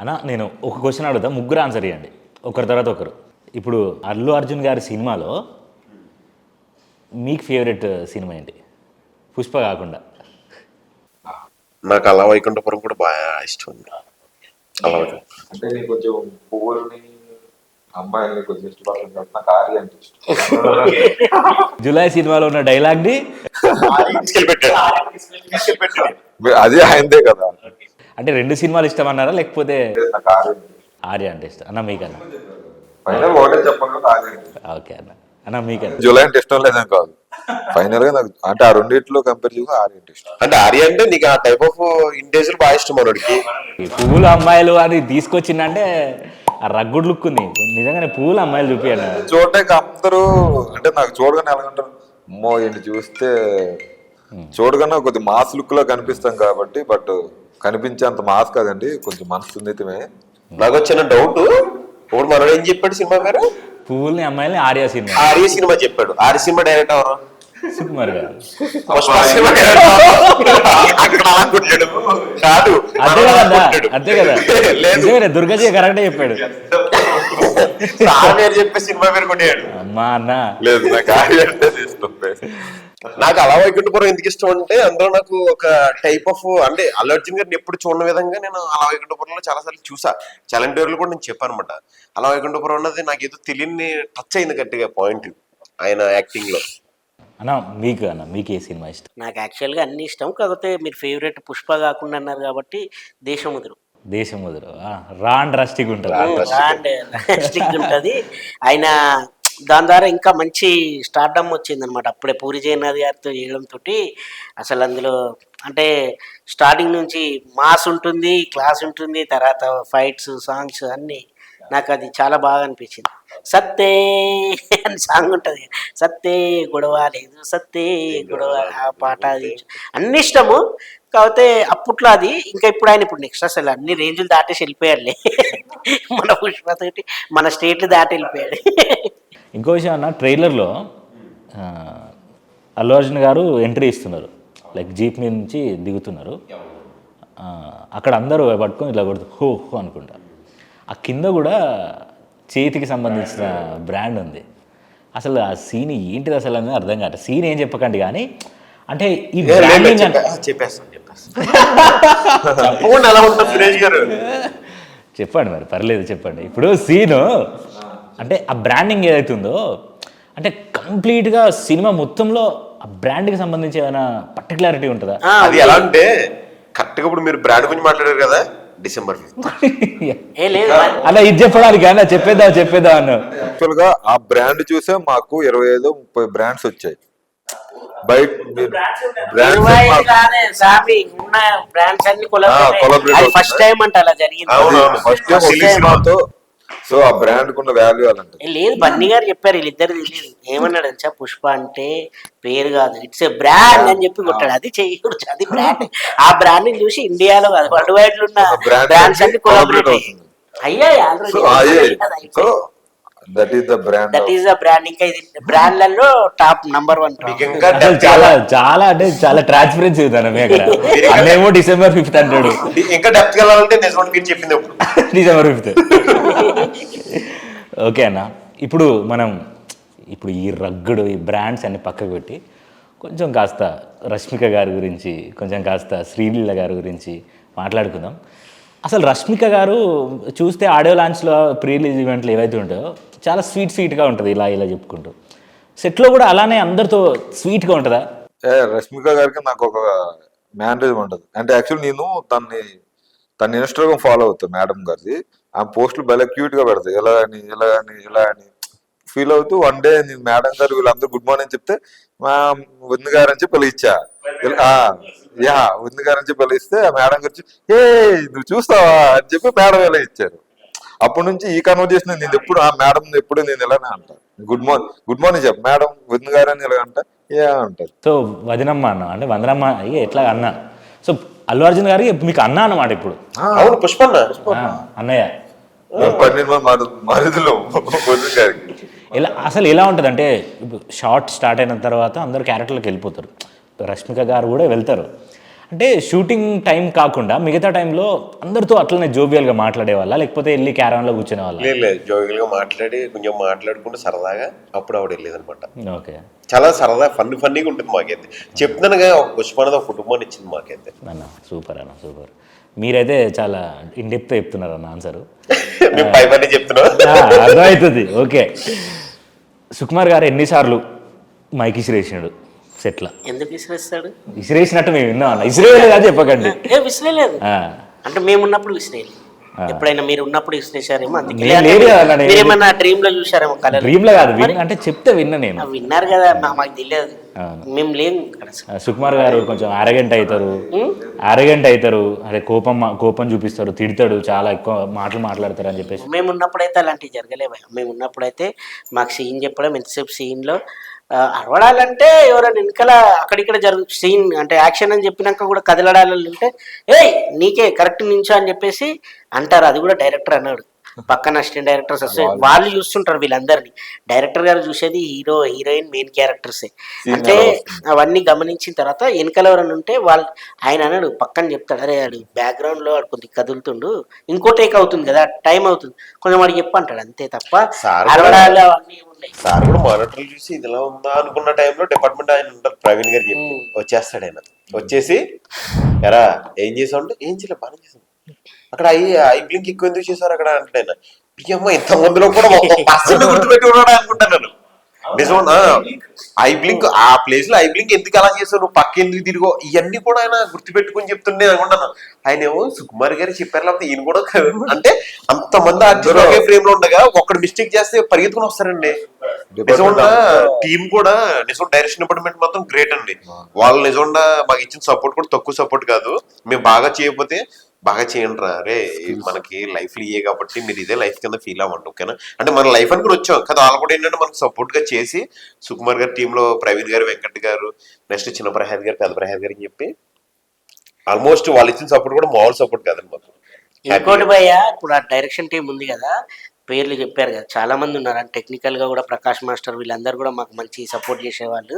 అన్న నేను ఒక క్వశ్చన్ అడుగుతా, ముగ్గురు ఆన్సర్ ఇవ్వండి ఒకరి తర్వాత ఒకరు. ఇప్పుడు అల్లు అర్జున్ గారి సినిమాలో మీకు ఫేవరెట్ సినిమా ఏంటి, పుష్ప కాకుండా? నాకు అలా వైకుంఠపురం కూడా బాగా ఇష్టం ఉంది. అలా అంటే నేను కొంచెం పువ్వుల్ని అమ్మాయిల్ని కొంచెం ఇష్టపడతాను కాబట్టి నాకు ఆర్య అంటే ఇష్టం. జులై సినిమాలో ఉన్న డైలాగ్ని అది ఆయనదే కదా. అంటే రెండు సినిమాలు ఇష్టం అన్నారా, లేకపోతే నాకు ఆర్య అంటే ఇష్టం. ఆర్య అంటే ఇష్టం అన్న? మీకన్నా? ఫైనల్ ఒకటే చెప్పాలి కదా, ఆర్య అంటే. ఓకే అన్న. అన్న మీకన్నా? జూలై అంటే ఇష్టం లేదని కాదు, ఫైనల్ గా నాకు అంటే ఆ రెండిట్లో కంపేర్ చేసి ఆర్య అంటే ఇష్టం. అంటే ఆర్య అంటే నీకు ఆ టైప్ ఆఫ్ ఇంటేజులు బాగా ఇష్టం మనోడికి. ఈ పువ్వుల అమ్మాయిలు అని తీసుకొచ్చిందంటే ఆ రగ్గుడు లుక్ ఉంది నిజంగానే. పువ్వుల అమ్మాయిలు చూపియండి. చూడటానికి అందరూ అంటే నాకు చూడగానే ఎలాగంటారు, అమ్మో ఈయన చూస్తే చూడగానే కొద్ది మాస్ లుక్ లో కనిపిస్తాం కాబట్టి, బట్ కనిపించేంత మాస్ కాదండి, కొంచెం మనసు సున్నితమే. నాకు వచ్చిన డౌట్, ఇప్పుడు మనోడు ఏం చెప్పాడు సినిమా పేరు? పువ్వుల్ని అమ్మాయిల్ని ఆర్య సినిమా. ఆర్య సినిమా చెప్పాడు. ఆర్య సినిమా డైరెక్ట్ ఎవరు? సుకుమార్ గారు. పుష్ప సినిమా డైరెక్ట్ అక్కడ అలా కొట్టాడు కాదు, అంతే కదా, అంతే కదా. నిజంగానే దుర్గాజీ కరెక్టే చెప్పాడు. సార్ పేరు చెప్పే సినిమా పేరు కొట్టాడు. అమ్మా అన్న లేదు, నాకు ఆర్య అంటే ఇష్టం. నాకు అలా వైకుంఠపురం ఎందుకు ఇష్టం అంటే అందులో నాకు ఒక టైప్ ఆఫ్ అంటే అల్లు అర్జున్ గారిని ఎప్పుడు చూడని విధంగా నేను అలా వైకుంఠపురంలో చాలాసార్లు చూసా. చలంటూర్లు కూడా నేను చెప్పాను అనమాట. అలా వైకుంఠపురం అన్నది నాకు ఏదో తెలియని టచ్ అయింది గట్టిగా పాయింట్ ఆయన యాక్టింగ్ లో. అన్న మీకు, అన్న మీకు ఏ సినిమా ఇష్టం? నాకు యాక్చువల్గా అన్ని ఇష్టం, కాకపోతే మీరు ఫేవరెట్ పుష్ప కాకుండా అన్నారు కాబట్టి దేశముద్రు. దేశముద్రు రా అండ్ రస్టిక్ ఉంటుంది. స్టిక్ ఉంటుంది. ఆయన దాని ద్వారా ఇంకా మంచి స్టార్డమ్ వచ్చింది అనమాట. అప్పుడే పూరి జగన్నాథ్ గారితో చేయడంతో అసలు అందులో అంటే స్టార్టింగ్ నుంచి మాస్ ఉంటుంది, క్లాస్ ఉంటుంది, తర్వాత ఫైట్స్, సాంగ్స్ అన్నీ నాకు అది చాలా బాగా అనిపించింది. సత్తే అని సాంగ్ ఉంటుంది, సత్తే గొడవ లేదు, సత్తే గొడవ, ఆ పాట అది అన్ని ఇష్టము. కాకపోతే అప్పట్లో అది ఇంకా ఇప్పుడు ఆయన ఇప్పుడు నెక్స్ట్ అసలు అన్ని రేంజ్లు దాటేసి వెళ్ళిపోయాడులే. మన పుష్పతోటి మన స్టేట్లు దాటి వెళ్ళిపోయాడు. ఇంకో విషయం అన్న, ట్రైలర్లో అల్లు అర్జున్ గారు ఎంట్రీ ఇస్తున్నారు, లైక్ జీప్ మీద నుంచి దిగుతున్నారు. అక్కడ అందరూ పట్టుకొని ఇలా కొడుతూ హో హో అనుకుంటా. ఆ కింద కూడా చేతికి సంబంధించిన బ్రాండ్ ఉంది. అసలు ఆ సీన్ ఏంటిది అసలు అనేది అర్థం కాదు. సీన్ ఏం చెప్పకండి కానీ, అంటే ఈ బ్రాండింగ్ చెప్పండి మరి, పర్లేదు చెప్పండి. ఇప్పుడు సీను అంటే ఆ బ్రాండింగ్ ఏదైతుందో అంటే కంప్లీట్గా సినిమా మొత్తంలో ఆ బ్రాండ్కి సంబంధించి ఏమైనా పర్టికులారిటీ ఉంటుందా? అది ఎలా అంటే కరెక్ట్గా ఇప్పుడు మీరు బ్రాండ్ గురించి మాట్లాడారు కదా, December 5th. అలా ఇది చెప్పడానికి అన్న చెప్పేద్దాం అన్న. యాక్చువల్ గా ఆ బ్రాండ్ చూసే మాకు 25-30 బ్రాండ్స్ వచ్చాయి. బయట ఫస్ట్ టైం అంటే అలా జరిగింది. సో ఆ బ్రాండ్ కున్న వాల్యూ అలాంటి లేదు. బన్నీ గారు చెప్పారు, వీళ్ళిద్దరు తెలియదు. ఏమన్నాడు తెలుసా, పుష్ప అంటే పేరు కాదు, ఇట్స్ ఏ బ్రాండ్ అని చెప్పి కొట్టాడు. అది చేయకూడదు, అది బ్రాండ్. ఆ బ్రాండ్ ని చూసి ఇండియాలో కాదు వరల్డ్ వైడ్ లో ఉన్న బ్రాండ్స్ అన్ని కొలాబరేట్ అయ్యాయి already. That is the brand. ఇంకా ఇది బ్రాండ్లలో టాప్ నంబర్ 1. చాలా అంటే చాలా ట్రాన్స్పరెన్సీ ఉందన్న మీ అక్కడ. అన్నేమో December 5th అంటాడు. ఇంకా డెప్త్ వెళ్ళాలంటే నిజం మీరు చెప్పింది December 5th. ఓకే అన్న, ఇప్పుడు ఈ రగ్గుడు, ఈ బ్రాండ్స్ అన్ని పక్కకు పెట్టి కొంచెం కాస్త రష్మిక గారి గురించి, కొంచెం కాస్త శ్రీలీల గారి గురించి మాట్లాడుకుందాం. అసలు రష్మిక గారు చూస్తే ఆడియో లాంచ్లో, ప్రీ రిలీజ్ ఈవెంట్లు ఏవైతే ఉంటాయో చాలా స్వీట్గా ఉంటుంది, ఇలా చెప్పుకుంటూ. సెట్లో కూడా అలానే అందరితో స్వీట్గా ఉంటుందా? రష్మిక గారికి నాకు ఒక మ్యానరిజం ఉంటుంది. అంటే యాక్చువల్లీ నేను తన ఇన్స్టాగ్రామ్ ఫాలో అవుతాను మేడం గారిది. ఆ పోస్టులు భలే క్యూట్ గా పెడతాయి, ఇలా అని ఫీల్ అవుతూ వన్ డే నేను మేడం గారు వీళ్ళందరూ గుడ్ మార్నింగ్ చెప్తే మా వదిన గారు అని చెప్పి పిలిచా. వదిన గారు అని చెప్పి పిలిస్తే ఆ మేడం గారు ఏ నువ్వు చూస్తావా అని చెప్పి మేడం ఇలా ఇచ్చారు. అప్పటి నుంచి ఈ కన్వర్జేషన్ నేను ఎప్పుడు ఆ మేడం ఎప్పుడు నేను ఇలానే అంటాను, గుడ్ మార్నింగ్ చెప్పు మేడం వదిన గారు అని ఇలా అంట అంటారు. సో వదినమ్మ అన్న అంటే వందనమ్మ ఎట్లా అన్న. సో అల్లు అర్జున్ గారికి మీకు అన్న అన్నమాట ఇప్పుడు. అవును, పుష్ప అన్నయ్య. అసలు ఎలా ఉంటుంది అంటే, షార్ట్ స్టార్ట్ అయిన తర్వాత అందరు క్యారెక్టర్లకు వెళ్ళిపోతారు. రష్మిక గారు కూడా వెళ్తారు. అంటే షూటింగ్ టైం కాకుండా మిగతా టైంలో అందరితో అట్లనే జోబియల్గా మాట్లాడే వాళ్ళ, లేకపోతే వెళ్ళి క్యారవాన్లో కూర్చునే వాళ్ళ? లేదు జోగిల్ గా మాట్లాడి కొంచెం మాట్లాడుకుంటూ సరదాగా అప్పుడు ఆవిడ వెళ్ళేది అనమాట. ఓకే చాలా సరదా ఫన్నీగా ఉంటుంది మాకైతే. చెప్తున్నానుగా ఒక పుష్ప అనేది ఒక కుటుంబాన్ని ఇచ్చింది మాకైతే. అన్న సూపర్ అన్న సూపర్. మీరైతే చాలా ఇన్డెప్త్ చెప్తున్నారు అన్న ఆన్సరు. మేము పై పని చెప్తున్నాం. అర్థమవుతుంది. ఓకే, సుకుమార్ గారు ఎన్నిసార్లు మైక్ ఇసిరేసినాడు సెట్లా? ఎందుకు విసిరేస్తాడు? ఇసిరేసినట్టు మేము విన్నాం అన్న. ఇసిరేయలేదు అని చెప్పకండి. విసిరేలేదు ఆ, అంటే మేము ఉన్నప్పుడు విసిరేయాలి. ఎప్పుడైనా మీరు ఉన్నప్పుడు విసిరేశారేమో, అందుకే నేను లేదు కదా అన్న, నేను మీరేమన్నా డ్రీమ్ లో చూసారేమో కలర్. డ్రీమ్ లో కాదు, అంటే చెప్తే విన్నా నేను. విన్నారు కదా, మాకు తెలియదు, మేము లేము ఇక్కడ. సుకుమార్ గారు కొంచెం అరగంట అవుతారు, అదే కోపం చూపిస్తారు, తిడతాడు, చాలా ఎక్కువ మాటలు మాట్లాడతారు అని చెప్పేసి. మేము ఉన్నప్పుడైతే అలాంటివి జరగలేవు. మేము ఉన్నప్పుడైతే మాకు సీన్ చెప్పడం, ఎంతసేపు సీన్లో అరవడాలంటే ఎవరైనా వెనకాల అక్కడిక్కడ సీన్ అంటే యాక్షన్ అని చెప్పినాక కూడా కదలడాలంటే ఏయ్ నీకే కరెక్ట్ నించో అని చెప్పేసి అంటారు. అది కూడా డైరెక్టర్ అన్నాడు. పక్కన అసిస్టెంట్ డైరెక్టర్స్ వస్తే వాళ్ళు చూస్తుంటారు వీళ్ళందరినీ. డైరెక్టర్ గారు చూసేది హీరో హీరోయిన్ మెయిన్ క్యారెక్టర్సే. అంటే అవన్నీ గమనించిన తర్వాత వెనకాల ఎవరైనా ఉంటే ఆయన అన్నాడు, పక్కన చెప్తాడు, అరే ఆడు బ్యాక్గ్రౌండ్ లో ఆడు కొద్దిగా కదులుతుండు, ఇంకో టేక్ అవుతుంది కదా, టైం అవుతుంది, కొంచెం వాడికి చెప్పంటాడు అంతే తప్ప అరవడాలు అవన్నీ ఉన్నాయి. సార్ కూడా మానిటర్లు చూసి ఇదిలా ఉందా అనుకున్న టైంలో డిపార్ట్మెంట్ ఆయన ఉంటారు, ప్రవీణ్ గారు చెప్పి వచ్చేస్తాడు. ఆయన వచ్చేసి ఎరా ఏం చేసావు అంటే ఏం చేయలే బాగా చేసాను, అక్కడ ఐ బ్లింక్ ఎక్కువ ఎందుకు చేశారు అక్కడ అంటే ఆయన అమ్మ ఇంత మందిలో కూడా గుర్తుపెట్టి ఉన్నాడు అనుకుంటాను. నిజం ఐ బ్లింక్ ఆ ప్లేస్ లో ఐ బ్లింక్ ఎందుకు అలా చేసావు, నువ్వు పక్క ఎందుకు తిరిగో, ఇవన్నీ కూడా ఆయన గుర్తుపెట్టుకుని చెప్తుండే అనుకుంటాను. ఆయన ఏమో సుకుమార్ గారు చెప్పారు, లేకపోతే ఈయన కూడా అంటే అంతమంది ఆర్టిస్ట్ ఒకే ఫ్రేమ్ లో ఉండగా ఒక్కడు మిస్టేక్ చేస్తే పరిగెత్తుకుని వస్తారండి. నిజంగా టీం కూడా నిజం డైరెక్షన్ డిపార్ట్మెంట్ మాత్రం గ్రేట్ అండి. వాళ్ళు నిజంగా మాకు ఇచ్చిన సపోర్ట్ కూడా తక్కువ సపోర్ట్ కాదు. మేము బాగా చేయకపోతే బాగా చేయండి రా రే, మనకి లైఫ్ లో ఇయ్యే కాబట్టి మీరు ఇదే లైఫ్ కింద ఫీల్ అవ్వండి, ఓకేనా అంటే మన లైఫ్ అనుకుని వచ్చాం కదా. వాళ్ళు కూడా ఏంటంటే మనకు సపోర్ట్ గా చేసి సుకుమార్ గారి టీంలో ప్రవీణ్ గారు, వెంకట్ గారు, నెక్స్ట్ చిన్న ప్రసాద్ గారు, పెద్ద ప్రసాద్ గారు అని చెప్పి ఆల్మోస్ట్ వాళ్ళు ఇచ్చిన సపోర్ట్ కూడా మామూలు సపోర్ట్ కాదండి మాకు. ఇంకోటి భయ్య, ఇప్పుడు ఆ డైరెక్షన్ టీం ఉంది కదా, పేర్లు చెప్పారు కదా, చాలా మంది ఉన్నారు. అంటే టెక్నికల్ గా కూడా ప్రకాష్ మాస్టర్ వీళ్ళందరూ కూడా మాకు మంచి సపోర్ట్ చేసేవాళ్ళు.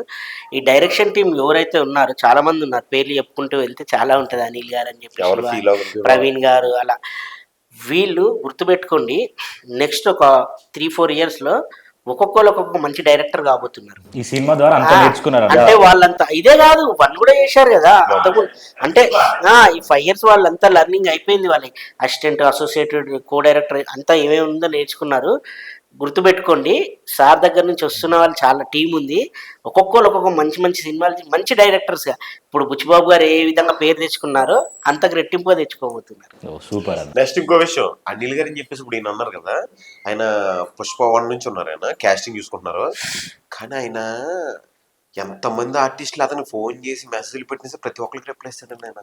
ఈ డైరెక్షన్ టీం ఎవరైతే ఉన్నారో చాలా మంది ఉన్నారు, పేర్లు చెప్పుకుంటూ వెళ్తే చాలా ఉంటుంది. అనిల్ గారు అని చెప్పి, ప్రవీణ్ గారు, అలా వీళ్ళు గుర్తుపెట్టుకోండి. నెక్స్ట్ ఒక 3-4 years లో ఒక్కొక్కరు ఒక్కొక్క మంచి డైరెక్టర్ కాబోతున్నారు. ఈ సినిమా ద్వారా అంతా నేర్చుకున్నారు. అంటే వాళ్ళంతా ఇదే కాదు, వాళ్ళు కూడా చేశారు కదా అంటే ఈ 5 years వాళ్ళంతా లర్నింగ్ అయిపోయింది. వాళ్ళకి అసిస్టెంట్, అసోసియేటెడ్, కో డైరెక్టర్ అంతా ఏమేమి ఉందో నేర్చుకున్నారు. గుర్తుపెట్టుకోండి, సార్ దగ్గర నుంచి వస్తున్న వాళ్ళు చాలా టీం ఉంది. ఒక్కొక్కరు ఒక్కొక్క మంచి మంచి సినిమాలు, మంచి డైరెక్టర్స్గా. ఇప్పుడు బుచ్చిబాబు గారు ఏ విధంగా పేరు తెచ్చుకున్నారో అంతకు రెట్టింపుగా తెచ్చుకోబోతున్నారు. సూపర్. నెక్స్ట్ ఇంకో విషయం, అనిల్ గారు అని చెప్పేసి ఇప్పుడు ఈయన అన్నారు కదా, ఆయన పుష్ప 1 నుంచి ఉన్నారు, ఆయన కాస్టింగ్ చూసుకుంటున్నారు. కానీ ఆయన ఎంతమంది ఆర్టిస్టులు అతను ఫోన్ చేసి మెసేజ్లు పెట్టిన ప్రతి ఒక్కరికి రిప్లై ఇస్తాడండి ఆయన.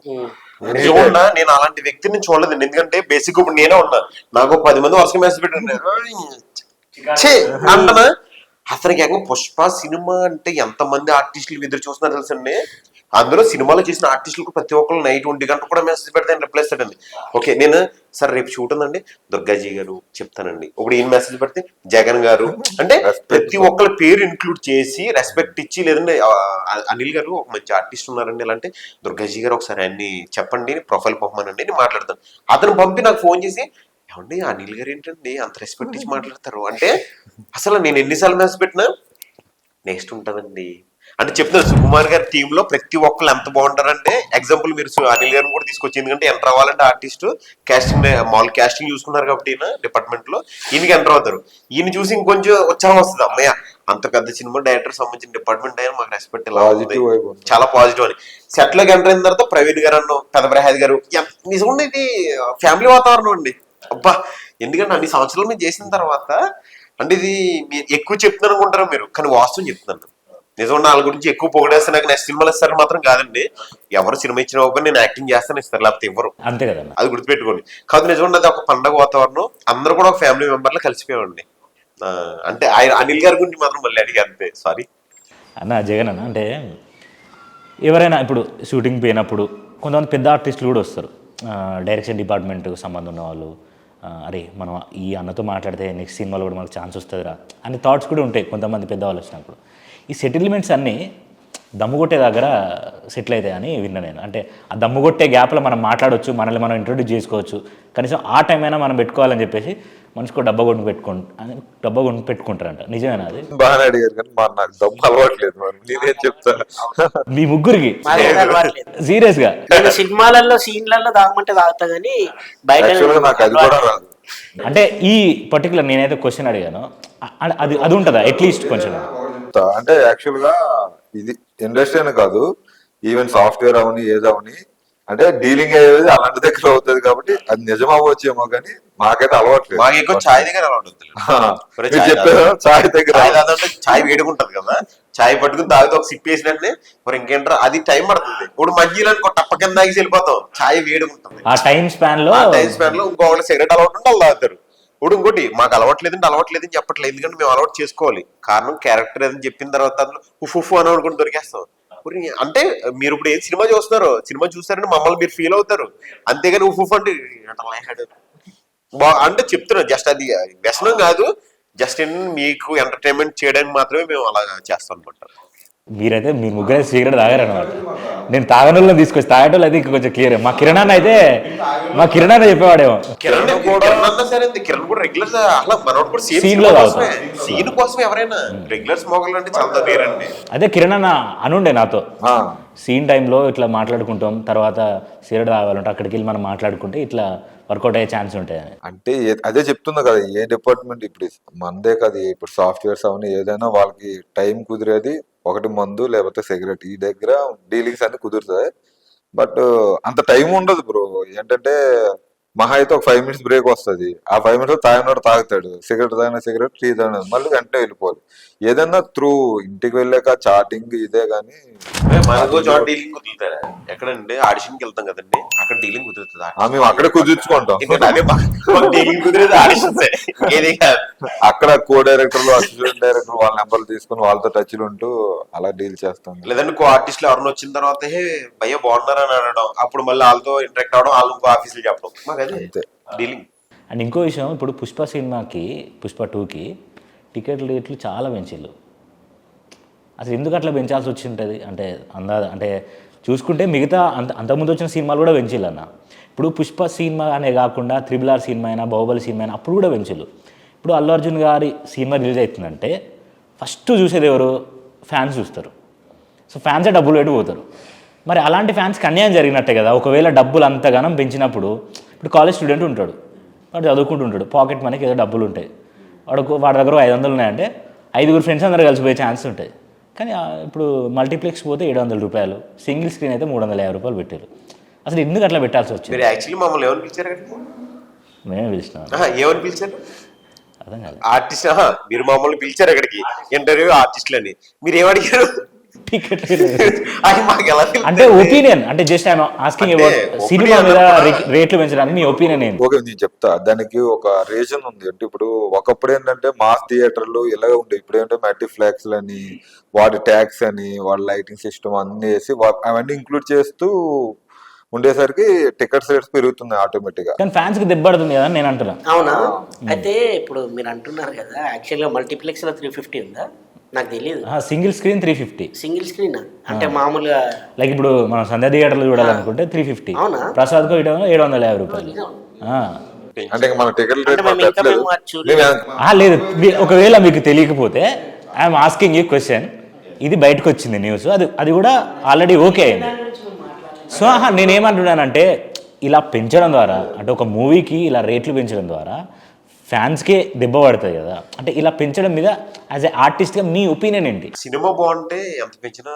నిజంగా నేను అలాంటి వ్యక్తిని చూడలేదండి. ఎందుకంటే బేసిక్ ఇప్పుడు నేనే ఉన్నా, నాకు 10 మంది వరుసగా మెసేజ్ పెట్టండి అంటనా. అతనికి ఏమో పుష్ప సినిమా అంటే ఎంతమంది ఆర్టిస్టులు ఎదురు చూస్తున్నారు తెలుసండి. అందులో సినిమాలో చేసిన ఆర్టిస్టులకు ప్రతి ఒక్కరు నైట్ 1 గంట కూడా మెసేజ్ పెడితే ఆయన రిప్లై ఇస్తాడండి. ఓకే నేను సార్ రేపు షూట్ ఉందండి, దుర్గాజీ గారు చెప్తానండి. ఇప్పుడు ఈయన మెసేజ్ పెడితే జగన్ గారు, అంటే ప్రతి ఒక్కరి పేరు ఇన్క్లూడ్ చేసి రెస్పెక్ట్ ఇచ్చి, లేదంటే అనిల్ గారు ఒక మంచి ఆర్టిస్ట్ ఉన్నారండి, ఇలా అంటే దుర్గాజీ గారు ఒకసారి ఆయన్ని చెప్పండి, ప్రొఫైల్ పంపమనండి, నేను మాట్లాడతాను. అతను పంపి నాకు ఫోన్ చేసి ఏమండి అనిల్ గారు ఏంటండి అంత రెస్పెక్ట్ ఇచ్చి మాట్లాడతారు అంటే, అసలు నేను ఎన్నిసార్లు మెసేజ్ పెట్టినా నెక్స్ట్ ఉంటుందండి అంటే చెప్తాను. సుకుమార్ గారి టీంలో ప్రతి ఒక్కరు ఎంత బాగుంటారంటే, ఎగ్జాంపుల్ మీరు అనిల్ గారిని కూడా తీసుకొచ్చి, ఎందుకంటే ఎంటర్ అవ్వాలంటే ఆర్టిస్ట్ కాస్టింగ్ మామూలు కాస్టింగ్ చూసుకున్నారు కాబట్టి ఈయన డిపార్ట్మెంట్ లో ఈయనకి ఎంటర్ అవుతారు. ఈయన చూసి ఇంకొంచెం ఉత్సాహం వస్తుంది, అమ్మయ్య అంత పెద్ద సినిమా డైరెక్టర్ సంబంధించిన డిపార్ట్మెంట్ అయినా మాకు రెస్పెక్ట్ ఇలా ఉంది, చాలా పాజిటివ్ అని. సెట్ లోకి ఎంటర్ అయిన తర్వాత ప్రవీణ్ గారు అన్న, పెద్ద ప్రసాద్ గారు, నిజంగా ఇది ఫ్యామిలీ వాతావరణం అండి. అబ్బా ఎందుకంటే అన్ని సంవత్సరాలు మేము చేసిన తర్వాత అంటే ఇది ఎక్కువ చెప్తున్నాను అనుకుంటారు మీరు, కానీ వాస్తవం చెప్తున్నాను. నిజంగా వాళ్ళ గురించి ఎక్కువ పొగిడేస్తే నాకు నెక్స్ట్ సినిమాలు ఇస్తారు మాత్రం కాదండి. ఎవరు సినిమా ఇచ్చిన ఒక నేను యాక్టింగ్ చేస్తాను ఇస్తారు, లేకపోతే ఇవ్వరు, అంతే కదా. అది గుర్తుపెట్టుకోండి. కాదు నిజంగా అది ఒక పండగ వాతావరణం, అందరూ కూడా ఒక ఫ్యామిలీ మెంబర్లో కలిసిపోయామండి. అంటే ఆయన అనిల్ గారి గురించి మాత్రం మళ్ళీ అడిగారు అంతే. సారీ అన్న జగన్ అన్న, అంటే ఎవరైనా ఇప్పుడు షూటింగ్ పోయినప్పుడు కొంతమంది పెద్ద ఆర్టిస్టులు కూడా వస్తారు, డైరెక్షన్ డిపార్ట్మెంట్కి సంబంధం ఉన్న వాళ్ళు. అరే మనం ఈ అన్నతో మాట్లాడితే నెక్స్ట్ సినిమాలో కూడా మనకు ఛాన్స్ వస్తుందిరా అనే థాట్స్ కూడా ఉంటాయి కొంతమంది పెద్దవాళ్ళు వచ్చినప్పుడు. ఈ సెటిల్మెంట్స్ అన్నీ దమ్ము కొట్టే దగ్గర సెటిల్ అవుతాయి అని విన్నా నేను. అంటే ఆ దమ్ము కొట్టే గ్యాప్లో మనం మాట్లాడవచ్చు, మనల్ని మనం ఇంట్రొడ్యూస్ చేసుకోవచ్చు, కనీసం ఆ టైం అయినా మనం పెట్టుకోవాలని చెప్పేసి మనిషికి డబ్బా కొను పెట్టుకుంటారంట. నిజమేనా అది? బాగానే అడిగారు కానీ నాకు దమ్ము అలవాట్లేదు, మరి నేనేం చెప్తా. మీ ముగ్గురికి మాకైతే అలవాట్లేదు. సీరియస్గా? నేను సినిమాలలో సీన్లలో తాగమంటే తాగుతా కానీ బయట యాక్చువల్గా నాకు అది కూడా రాదు. అంటే ఈ పర్టికులర్ నేనైతే క్వశ్చన్ అడిగాను, అది ఉంటుందా అట్లీస్ట్ కొంచెం? అంటే యాక్చువల్ గా ఇది ఇండస్ట్రీ అని కాదు, ఈవెన్ సాఫ్ట్వేర్ అవని ఏదవని, అంటే డీలింగ్ అయ్యేది అలాంటి దగ్గర అవుతుంది కాబట్టి అది నిజం అవ్వచ్చేమో కానీ మాకైతే అలవాట్లేదు. మాకు ఎక్కువ చాయ్ దగ్గర అలవాటు ఉంది. మీరు చెప్పారు చాయ్ దగ్గర. చాయ్ తాగుతుంటే చాయ్ వేడుకుంటది కదా, చాయ్ పట్టుకుని తాగితే ఒక సిప్ వేసినట్టే మరి ఇంకేంటారు, అది టైం పడుతుంది. ఇప్పుడు మధ్యలో అనుకో టప్ప కింద తాగి వెళ్ళిపోతాం, చాయ్ వేడుకుంటుంది. ఆ టైం స్పాన్ లో ఇంకొకటి సిగరెట్ అలవాటు ఉంటే వాళ్ళు తాగుతారు. ఇప్పుడు ఇంకోటి మాకు అలవాట్లేదని చెప్పట్లేదు, ఎందుకంటే మేము అలవాటు చేసుకోవాలి. కారణం క్యారెక్టర్ ఏదని చెప్పిన తర్వాత ఉఫ్ అని అనుకుని దొరికేస్తాం. అంటే మీరు ఇప్పుడు ఏం సినిమా చూస్తున్నారు, సినిమా చూస్తారని మమ్మల్ని మీరు ఫీల్ అవుతారు, అంతేగాని ఉఫ్ అంటే అంటే చెప్తున్నా. జస్ట్ అది వ్యసనం కాదు, జస్ట్ మీకు ఎంటర్టైన్మెంట్ చేయడానికి మాత్రమే మేము అలా చేస్తాం అనమాట. మీరైతే మీ ముగ్గురే సిగరెట్ తాగారనమాట. నేను తాగనోళ్ళని తీసుకొచ్చి తాగటోళ్ళు అయితే ఇంకా కొంచెం క్లియర్. మా కిరణ్ చెప్పేవాడేమో. కిరణ్ అన్నా సరే, కిరణ్ కూడా రెగ్యులర్ అలా మనోడు కూడా Scene లో తాగుతాం. సీన్ కోసం ఎవరైనా రెగ్యులర్ స్మోకర్లు అంటే చాలా వేరండి. అదే కిరణ్ అన్న అనుండే నాతో, సీన్ టైంలో ఇట్లా మాట్లాడుకుంటాం, తర్వాత సిగరెట్ తాగాలంటే అక్కడికి వెళ్ళి మనం మాట్లాడుకుంటే ఇట్లా వర్కౌట్ అయ్యే ఛాన్స్ ఉంటాయి అని. అంటే అదే చెప్తున్నా కదా, ఏ డిపార్ట్మెంట్ ఇప్పుడు మందే కదా, ఇప్పుడు సాఫ్ట్వేర్స్ అవన్నీ ఏదైనా వాళ్ళకి టైం కుదిరేది ఒకటి మందు లేకపోతే సిగరెట్, ఈ దగ్గర డీలింగ్స్ అన్ని కుదురుతాయి. బట్ అంత టైం ఉండదు బ్రో. ఏంటంటే మహా అయితే ఒక 5 minutes బ్రేక్ వస్తుంది, ఆ 5 minutes తాగినోడు తాగుతాడు, సిగరెట్ తాగిన సిగరెట్, టీ తాగిన మళ్ళీ వెంటనే వెళ్ళిపోవాలి. ఏదన్నా త్రూ ఇంటికి వెళ్ళాక చాటింగ్ ఇదే కానీ మనకు చోట డీలింగ్ కుదురుతారా? ఎక్కడండి ఆడిషన్కి వెళ్తాం కదండి, అక్కడ డీలింగ్ కుదురుతుందా? మేము అక్కడే కుదుర్చుకుంటాం. డీలింగ్ కుదిరేది ఆడిషన్స్, ఏది కాదు. అక్కడ కో డైరెక్టర్లు అసిస్టెంట్ డైరెక్టర్ వాళ్ళ నెంబర్లు తీసుకుని వాళ్ళతో టచ్ లో ఉంటూ అలా డీల్ చేస్తాం. లేదంటే కో ఆర్టిస్టులు ఎవరిని వచ్చిన తర్వాత భయ్య బాగున్నారా అని అనడం, అప్పుడు మళ్ళీ వాళ్ళతో ఇంటరాక్ట్ అవడం, వాళ్ళు ఇంకో ఆఫీసులు చెప్పడం, మాకు అదే డీలింగ్. అండ్ ఇంకో విషయం, ఇప్పుడు పుష్ప 2కి టికెట్ రేట్లు చాలా పెంచిళ్ళు. అసలు ఎందుకు అట్లా పెంచాల్సి వచ్చి ఉంటుంది అంటే అంటే చూసుకుంటే మిగతా అంతకుముందు వచ్చిన సినిమాలు కూడా పెంచిళ్ళు అన్న. ఇప్పుడు పుష్ప సినిమా అనే కాకుండా RRR సినిమా అయినా, బాహుబలి సినిమా అయినా అప్పుడు కూడా పెంచిళ్ళు. ఇప్పుడు అల్లు అర్జున్ గారి సినిమా రిలీజ్ అవుతుందంటే ఫస్ట్ చూసేది ఎవరు? ఫ్యాన్స్ చూస్తారు. సో ఫ్యాన్సే డబ్బులు పెట్టి పోతారు. మరి అలాంటి ఫ్యాన్స్కి అన్యాయం జరిగినట్టే కదా. ఒకవేళ డబ్బులు అంతగానం పెంచినప్పుడు, ఇప్పుడు కాలేజ్ స్టూడెంట్ ఉంటాడు, వాడు చదువుకుంటుంటాడు, పాకెట్ మనీకి ఏదో డబ్బులు ఉంటాయి, వాడి దగ్గర 500 ఉన్నాయంటే 5 ఫ్రెండ్స్ అందరూ కలిసిపోయే ఛాన్స్ ఉంటాయి. కానీ ఇప్పుడు మల్టీప్లెక్స్ పోతే 700 రూపాయలు, సింగిల్ స్క్రీన్ అయితే 350 రూపాయలు పెట్టారు. అసలు ఎందుకు అట్లా పెట్టాల్సి వచ్చింది? మీరు యాక్చువల్లీ మమ్మల్ని ఎవరు పిలిచారు? మేమే పిలిచినాం. ఏమని పిలిచారు? అర్థం కాదు. ఆర్టిస్ట్. మీరు మమ్మల్ని పిలిచారు అక్కడికి ఇంటర్వ్యూ ఆర్టిస్టులు అని, మీరు ఏమడిగారు? టికెట్ అది మాకు ఎలా అంటే ఒపీనియన్, అంటే just I'm asking about cinema మీద రేట్లు పెంచడానికి మీ ఒపీనియన్ ఏంటి? ఓకే, నేను చెప్తా. దానికి ఒక రీజన్ ఉంది. అంటే ఇప్పుడు ఒకప్పుడు ఏంటంటే మాస్ థియేటర్లు ఇలాగే ఉండేవి. ఇప్పుడు ఏంటంటే మల్టీప్లెక్స్ అని, వాటి ట్యాక్స్ అని, వాడి లైటింగ్ సిస్టమ్ అన్ని వేసి అవన్నీ ఇంక్లూడ్ చేస్తూ ఉండేసరికి టికెట్స్ రేట్స్ పెరుగుతున్నాయి ఆటోమేటిక్ గా. కానీ ఫ్యాన్స్ కి దెబ్బడుతుంది కదా నేను అంటున్నా. అవునా? అయితే ఇప్పుడు మీరు అంటున్నారు కదా, యాక్చువల్గా మల్టీప్లెక్స్ లో 350 ఉందా? నాకు తెలియదు. Single screen 350. సింగిల్ స్క్రీన్ అంటే మామూలుగా లైక్ ఇప్పుడు మనం సంధ్య థియేటర్లు చూడాలనుకుంటే 350. అవునా? ప్రసాద్ కో 750 రూపాయలు. అంటే మన టికెట్ రేట్ లేదు. ఒకవేళ మీకు తెలియకపోతే ఐఎమ్ ఆస్కింగ్ యూ క్వశ్చన్. ఇది బయటకు వచ్చింది న్యూస్, అది కూడా ఆల్రెడీ ఓకే అయింది. సో నేనేమంటున్నానంటే ఇలా పెంచడం ద్వారా, అంటే ఒక మూవీకి ఇలా రేట్లు పెంచడం ద్వారా ఫ్యాన్స్కే దెబ్బ పడుతుంది కదా. అంటే ఇలా పెంచడం మీద యాజ్ ఏ ఆర్టిస్ట్గా మీ ఒపీనియన్ ఏంటి? సినిమా బాగుంటే ఎంత పెంచినా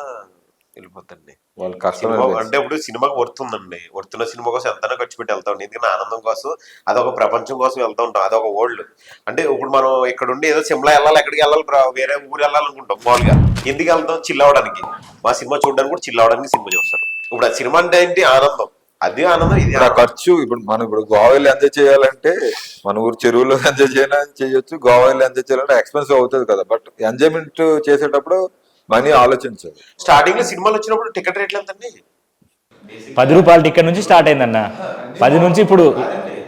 వెళ్ళిపోతండి. వాళ్ళు కష్టం. అంటే ఇప్పుడు సినిమాకి వర్తుందండి, వర్తున్న సినిమా కోసం ఎంతైనా ఖర్చు పెట్టి వెళ్తా ఉంటాం, ఎందుకంటే ఆనందం కోసం, అదొక ప్రపంచం కోసం వెళ్తూ ఉంటాం, అదొక వరల్డ్. అంటే ఇప్పుడు మనం ఇక్కడ ఉండి ఏదో సిమ్లా వెళ్ళాలి, ఎక్కడికి వెళ్ళాలి, వేరే ఊరు వెళ్ళాలనుకుంటాం. మామూలుగా ఎందుకు వెళ్తాం? చిల్ అవ్వడానికి. మా సినిమా చూడడానికి కూడా చిల్ అవ్వడానికి సినిమా చూస్తారు. ఇప్పుడు ఆ సినిమా అంటే ఏంటి? ఆనందం. అది ఆనందం, ఇది ఖర్చు. ఇప్పుడు గోవాలో ఎంజాయ్ చేయాలంటే మన ఊరు చెరువులో ఎంజాయ్ చేయొచ్చు, గోవాలో ఎంజాయ్ చేయాలంటే ఎక్స్పెన్సివ్ అవుతుంది కదా. బట్ ఎంజాయ్మెంట్ చేసేటప్పుడు మనీ ఆలోచించాలి. స్టార్టింగ్ లో సినిమాలు వచ్చినప్పుడు టికెట్ రేట్లు ఎంతండి? 10 రూపాయల టికెట్ నుంచి స్టార్ట్ అయిందన్న. 10 నుంచి ఇప్పుడు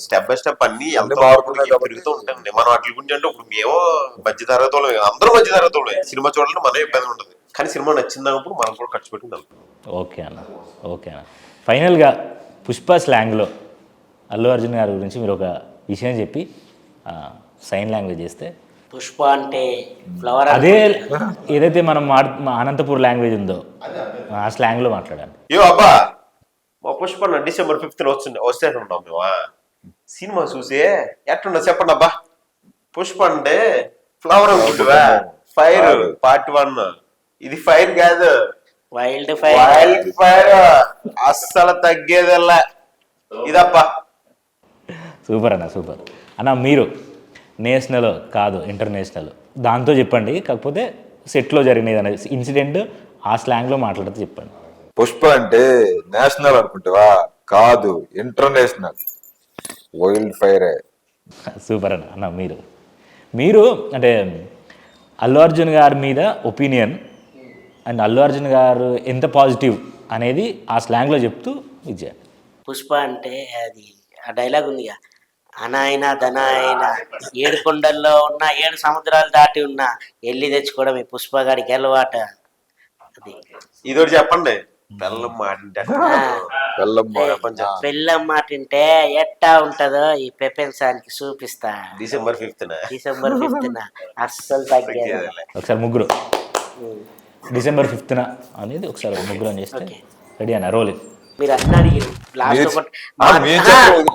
స్టెప్ బై స్టెప్ అన్ని పెరుగుతూ ఉంటాయండి. మనం అట్ల గురించి అంటే ఇప్పుడు మేము మధ్య తరగతి వాళ్ళం, అందరూ మధ్య తరగతి వాళ్ళే. సినిమా చూడాలంటే మనమే ఇబ్బంది ఉంటుంది, కానీ సినిమా నచ్చిందన్నప్పుడు మనం కూడా ఖర్చు పెట్టుకుంటాం. ఓకే అన్న, ఓకే అన్న. ఫైనల్గా పుష్ప స్లాంగ్లో అల్లు అర్జున్ గారి గురించి మీరు ఒక విషయం చెప్పి సైన్ లాంగ్వేజ్ చేస్తే. పుష్ప అంటే ఫ్లవర్ అదే ఏదైతే మనం మా అనంతపూర్ లాంగ్వేజ్ ఉందో ఆ స్లాంగ్లో మాట్లాడాలి. ఏ అబ్బా మా పుష్ప December 5th వస్తే ఉంటాం మేము సినిమా చూసి ఎట్లున్నా చెప్పండి అబ్బా. పుష్ప అంటే ఫ్లవర్ అనుకుంటువా, ఫైర్ పార్ట్ 1 ఇది ఫైర్ కాదు, వైల్డ్ ఫైర్. వైల్డ్ ఫైర్ అస్సలు తగ్గేదల్లా ఇదప్ప. సూపర్ అన్న, సూపర్ అన్న. మీరు నేషనల్ కాదు ఇంటర్నేషనల్ దాంతో చెప్పండి, కాకపోతే సెట్లో జరిగినది అనేది ఇన్సిడెంట్ ఆ స్లాంగ్లో మాట్లాడితే చెప్పండి. పుష్ప అంటే నేషనల్ అనుకుంటావా, కాదు ఇంటర్నేషనల్, వైల్డ్ ఫైర్. సూపర్ అన్న. అన్న మీరు అంటే అల్లు అర్జున్ గారి మీద ఒపీనియన్ అండ్ అల్లు అర్జున్ గారు ఎంత పాజిటివ్ అనేది ఆ స్లాంగ్లో చెప్తూ విజయ. పుష్ప అంటే అది ఆ డైలాగ్ ఉందిగా, అనాయన ధనాయన 7 కొండల్లో ఉన్న 7 సముద్రాలు దాటి ఉన్న ఎల్లి తెచ్చుకోవడం ఈ పుష్ప గారికి అలవాట. అది ఇదోటి చెప్పండి. బెల్లం మాటింటే బెల్లం మాట తింటే ఎట్టా ఉంటదో ఈ పెపెన్సానికి చూపిస్తా. December 5th December 5th అస్సలు తగ్గేది. ఒకసారి ముగ్గురు December 5th అనేది ఒకసారి ముగ్గురు అని చేస్తే రెడీ అన్న రోలింగ్. మీరు అన్నీ అడిగారు లాస్ట్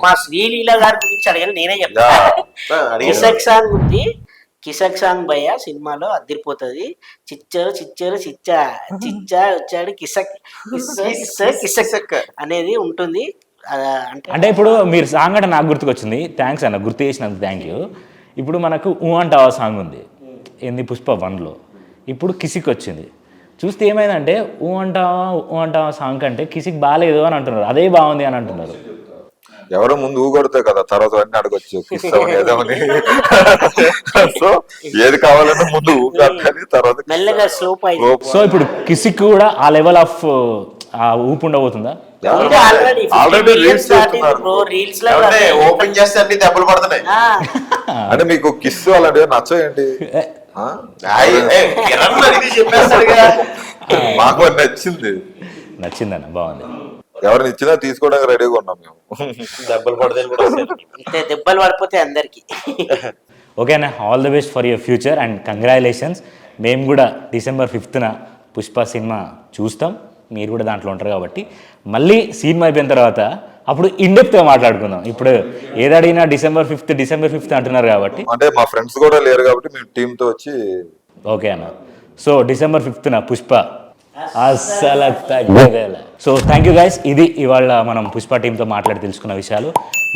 మా శ్రీలీల గారి గురించి అడిగాను, నేనే చెప్తా. కిసక్ సాంగ్ ఉంది, కిసక్ సాంగ్ భయ్య సినిమాలో అదిరిపోతుంది. చిచ్చరు చిచ్చరు చిచ్చా చిచ్చా వచ్చాడు కిసక్ కిసక్ అనేది ఉంటుంది. అంటే ఇప్పుడు మీరు సాంగ్ అంటే నాకు గుర్తుకొచ్చింది. థ్యాంక్స్ అన్న, గుర్తు చేసినందుకు థ్యాంక్ యూ. ఇప్పుడు మనకు ఊ అంటావా సాంగ్ ఉంది ఏంది పుష్ప 1లో, ఇప్పుడు కిసిక్ వచ్చింది. చూస్తే ఏమైందంటే ఊ అంటావా సాంగ్ కంటే కిసిక్ బాగాలేదు అని అంటున్నారు, అదే బాగుంది అని అంటున్నారు. ఎవరో ముందు ఊగొడతాయి కదా, తర్వాత అన్ని అడగొచ్చు కిస్ అవని ఏదవని. సో ఏది కావాలంటే ముందు ఊగాలి, తర్వాత మెల్లగా స్లోప్ అయింది. సో ఇప్పుడు కిసిక్ కూడా ఆ లెవెల్ ఆఫ్ ఆ ఊపు ఉండబోతుందా? ఆల్రెడీ రీల్స్ చేస్తున్నారు. రీల్స్ లో ఓపెన్ చేస్తే అన్ని దెబ్బలు పడుతున్నాయి. అంటే మీకు కిస్ అలాంటివి నచ్చవేంటి? మాకు నచ్చిందన్న, బాగుంది. ఎవరిని ఇచ్చినా తీసుకోవడానికి రెడీగా ఉన్నాం మేము. దెబ్బలు పడతాయి కూడా దెబ్బలు పడిపోతే అందరికి. ఓకే అన్న, all the best for your future and congratulations. మేము కూడా December 5th పుష్ప సినిమా చూస్తాం, మీరు కూడా దాంట్లో ఉంటారు కాబట్టి మళ్ళీ సినిమా అయిపోయిన తర్వాత అప్పుడు ఇన్డెప్త్గా మాట్లాడుకుందాం. ఇప్పుడు ఏదడిగినా December 5th అంటున్నారు కాబట్టి, అంటే మా ఫ్రెండ్స్ కూడా లేరు కాబట్టి మేము టీంతో వచ్చి. ఓకే అన్న. సో December 5th పుష్ప అస్సలు తగ్గేదేలా. So thank you guys. ఇది ఇవాళ మనం పుష్ప టీంతో మాట్లాడి తెలుసుకున్న విషయాలు.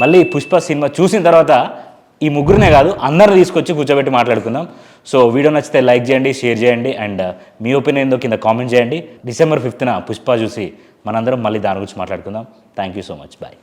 మళ్ళీ పుష్ప సినిమా చూసిన తర్వాత ఈ ముగ్గురునే కాదు అందరిని తీసుకొచ్చి కూర్చోబెట్టి మాట్లాడుకుందాం. సో వీడియో నచ్చితే లైక్ చేయండి, షేర్ చేయండి అండ్ మీ ఒపీనియన్ ఏందో కింద కామెంట్ చేయండి. December 5th పుష్ప చూసి మనందరం మళ్ళీ దాని గురించి మాట్లాడుకుందాం. Thank you so much, bye.